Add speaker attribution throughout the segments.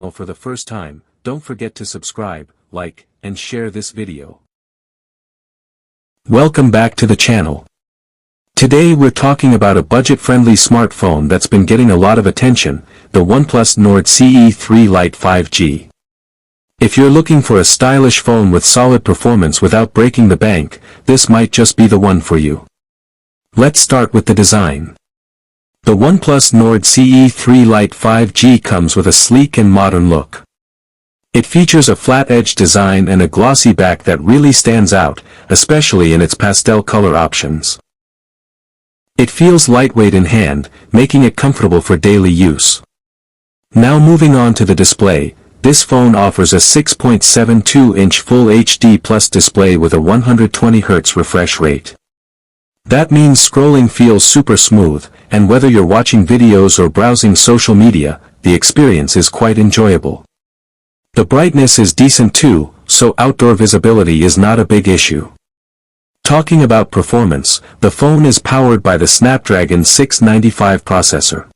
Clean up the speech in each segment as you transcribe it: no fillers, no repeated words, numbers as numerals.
Speaker 1: For the first time, don't forget to subscribe, like, and share this video. Welcome back to the channel. Today we're talking about a budget-friendly smartphone that's been getting a lot of attention, the OnePlus Nord CE3 Lite 5G. If you're looking for a stylish phone with solid performance without breaking the bank, this might just be the one for you. Let's start with the design. The OnePlus Nord CE3 Lite 5G comes with a sleek and modern look. It features a flat-edge design and a glossy back that really stands out, especially in its pastel color options. It feels lightweight in hand, making it comfortable for daily use. Now moving on to the display, this phone offers a 6.72-inch Full HD Plus display with a 120Hz refresh rate. That means scrolling feels super smooth, and whether you're watching videos or browsing social media, the experience is quite enjoyable. The brightness is decent too, so outdoor visibility is not a big issue. Talking about performance, the phone is powered by the Snapdragon 695 processor.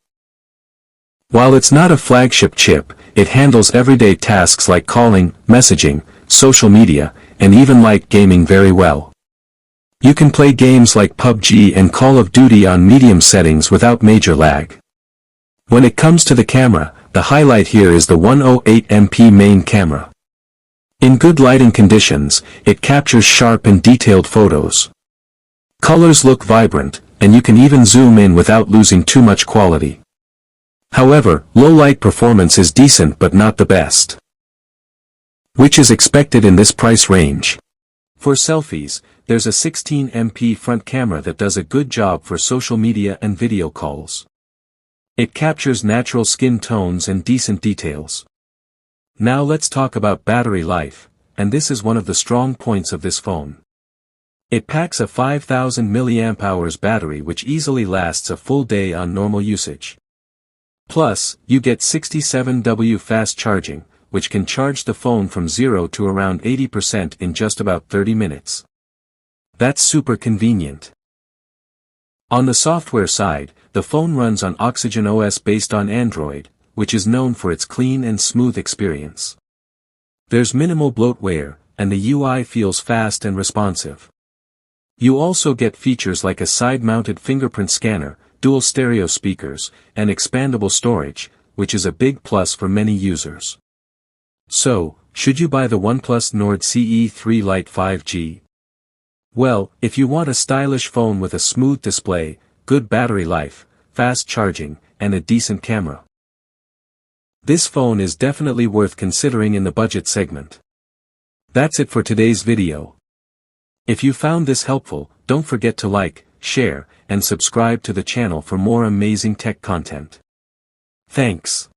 Speaker 1: While it's not a flagship chip, it handles everyday tasks like calling, messaging, social media, and even light gaming very well. You can play games like PUBG and Call of Duty on medium settings without major lag. When it comes to the camera, the highlight here is the 108MP main camera. In good lighting conditions, it captures sharp and detailed photos. Colors look vibrant, and you can even zoom in without losing too much quality. However, low light performance is decent but not the best, which is expected in this price range. For selfies, there's a 16MP front camera that does a good job for social media and video calls. It captures natural skin tones and decent details. Now let's talk about battery life, and this is one of the strong points of this phone. It packs a 5000 mAh battery which easily lasts a full day on normal usage. Plus, you get 67W fast charging, which can charge the phone from 0 to around 80% in just about 30 minutes. That's super convenient. On the software side, the phone runs on Oxygen OS based on Android, which is known for its clean and smooth experience. There's minimal bloatware, and the UI feels fast and responsive. You also get features like a side-mounted fingerprint scanner, dual stereo speakers, and expandable storage, which is a big plus for many users. So, should you buy the OnePlus Nord CE3 Lite 5G? Well, if you want a stylish phone with a smooth display, good battery life, fast charging, and a decent camera, this phone is definitely worth considering in the budget segment. That's it for today's video. If you found this helpful, don't forget to like, share, and subscribe to the channel for more amazing tech content. Thanks.